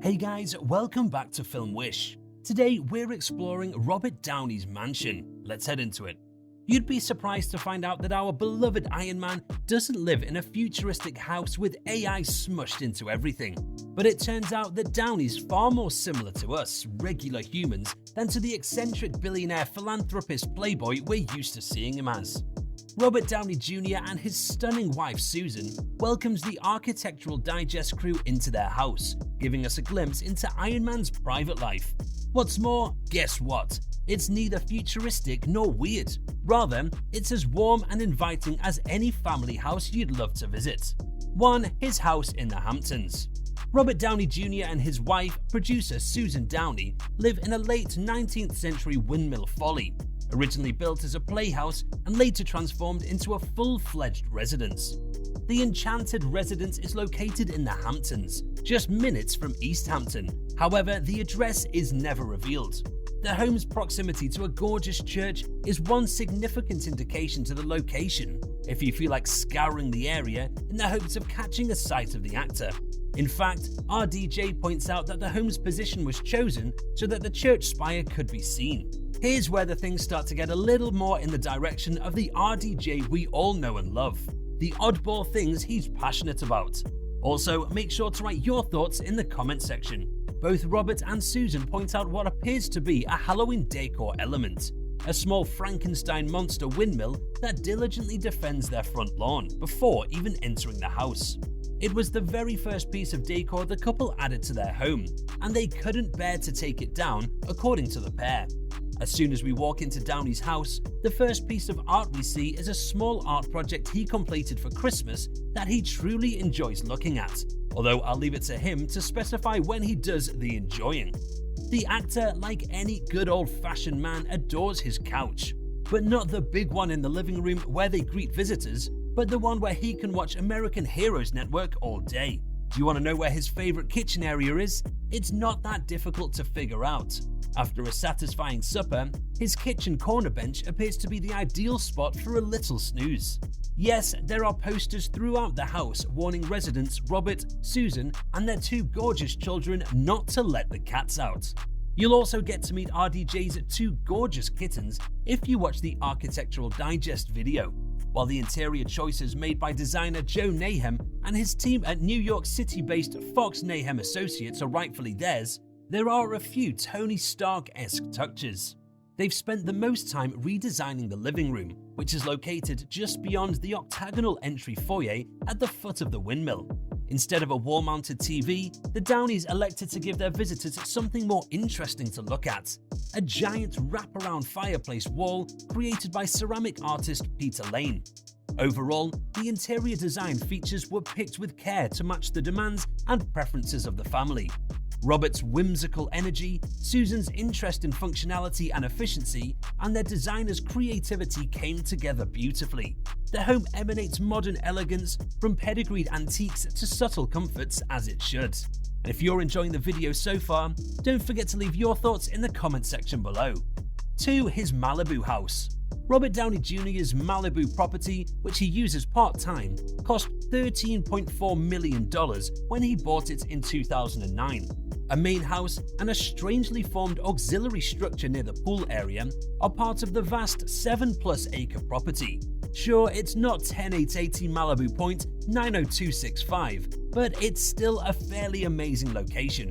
Hey guys, welcome back to Film Wish. Today we're exploring Robert Downey's mansion. Let's head into it. You'd be surprised to find out that our beloved Iron Man doesn't live in a futuristic house with AI smushed into everything. But it turns out that Downey's far more similar to us, regular humans, than to the eccentric billionaire philanthropist playboy we're used to seeing him as. Robert Downey Jr. and his stunning wife Susan welcomes the Architectural Digest crew into their house, giving us a glimpse into Iron Man's private life. What's more, guess what? It's neither futuristic nor weird. Rather, it's as warm and inviting as any family house you'd love to visit. 1. His house in the Hamptons. Robert Downey Jr. and his wife, producer Susan Downey, live in a late 19th century windmill folly. Originally built as a playhouse and later transformed into a full-fledged residence. The enchanted residence is located in the Hamptons, just minutes from East Hampton. However, the address is never revealed. The home's proximity to a gorgeous church is one significant indication to the location, if you feel like scouring the area in the hopes of catching a sight of the actor. In fact, RDJ points out that the home's position was chosen so that the church spire could be seen. Here's where the things start to get a little more in the direction of the RDJ we all know and love, the oddball things he's passionate about. Also, make sure to write your thoughts in the comment section. Both Robert and Susan point out what appears to be a Halloween decor element, a small Frankenstein monster windmill that diligently defends their front lawn before even entering the house. It was the very first piece of decor the couple added to their home, and they couldn't bear to take it down, according to the pair. As soon as we walk into Downey's house, the first piece of art we see is a small art project he completed for Christmas that he truly enjoys looking at, although I'll leave it to him to specify when he does the enjoying. The actor, like any good old-fashioned man, adores his couch, but not the big one in the living room where they greet visitors, but the one where he can watch American Heroes Network all day. Do you want to know where his favorite kitchen area is? It's not that difficult to figure out. After a satisfying supper, his kitchen corner bench appears to be the ideal spot for a little snooze. Yes, there are posters throughout the house warning residents Robert, Susan, and their two gorgeous children not to let the cats out. You'll also get to meet RDJ's two gorgeous kittens if you watch the Architectural Digest video. While the interior choices made by designer Joe Nahem and his team at New York City-based Fox Nahem Associates are rightfully theirs, there are a few Tony Stark-esque touches. They've spent the most time redesigning the living room, which is located just beyond the octagonal entry foyer at the foot of the windmill. Instead of a wall-mounted TV, the Downeys elected to give their visitors something more interesting to look at: a giant wraparound fireplace wall created by ceramic artist Peter Lane. Overall, the interior design features were picked with care to match the demands and preferences of the family. Robert's whimsical energy, Susan's interest in functionality and efficiency, and their designer's creativity came together beautifully. The home emanates modern elegance, from pedigreed antiques to subtle comforts, as it should. And if you're enjoying the video so far, don't forget to leave your thoughts in the comment section below. 2. His Malibu house. Robert Downey Jr.'s Malibu property, which he uses part-time, cost $13.4 million when he bought it in 2009. A main house and a strangely formed auxiliary structure near the pool area are part of the vast 7+ acre property. Sure, it's not 10880 Malibu Point 90265, but it's still a fairly amazing location.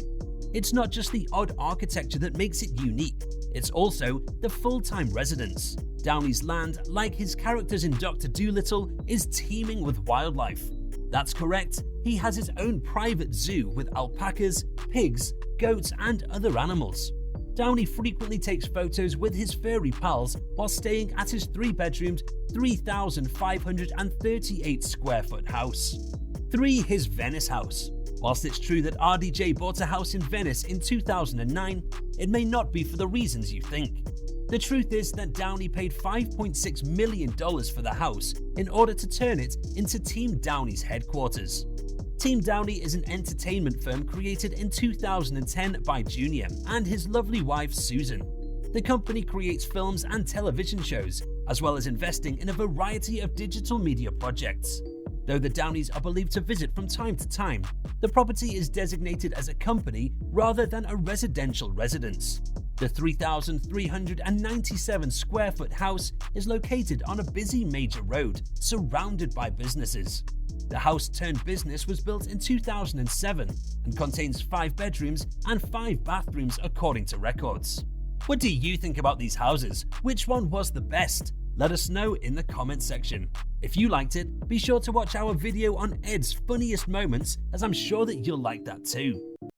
It's not just the odd architecture that makes it unique, it's also the full-time residence. Downey's land, like his characters in Dr. Dolittle, is teeming with wildlife. That's correct, he has his own private zoo with alpacas, pigs, goats, and other animals. Downey frequently takes photos with his furry pals while staying at his 3-bedroomed, 3,538 square foot house. 3. His Venice house. Whilst it's true that RDJ bought a house in Venice in 2009, it may not be for the reasons you think. The truth is that Downey paid $5.6 million for the house in order to turn it into Team Downey's headquarters. Team Downey is an entertainment firm created in 2010 by Jr. and his lovely wife Susan. The company creates films and television shows, as well as investing in a variety of digital media projects. Though the Downeys are believed to visit from time to time, the property is designated as a company rather than a residential residence. The 3,397 square foot house is located on a busy major road surrounded by businesses. The house-turned-business was built in 2007 and contains 5 bedrooms and 5 bathrooms according to records. What do you think about these houses? Which one was the best? Let us know in the comments section. If you liked it, be sure to watch our video on Ed's funniest moments, as I'm sure that you'll like that too.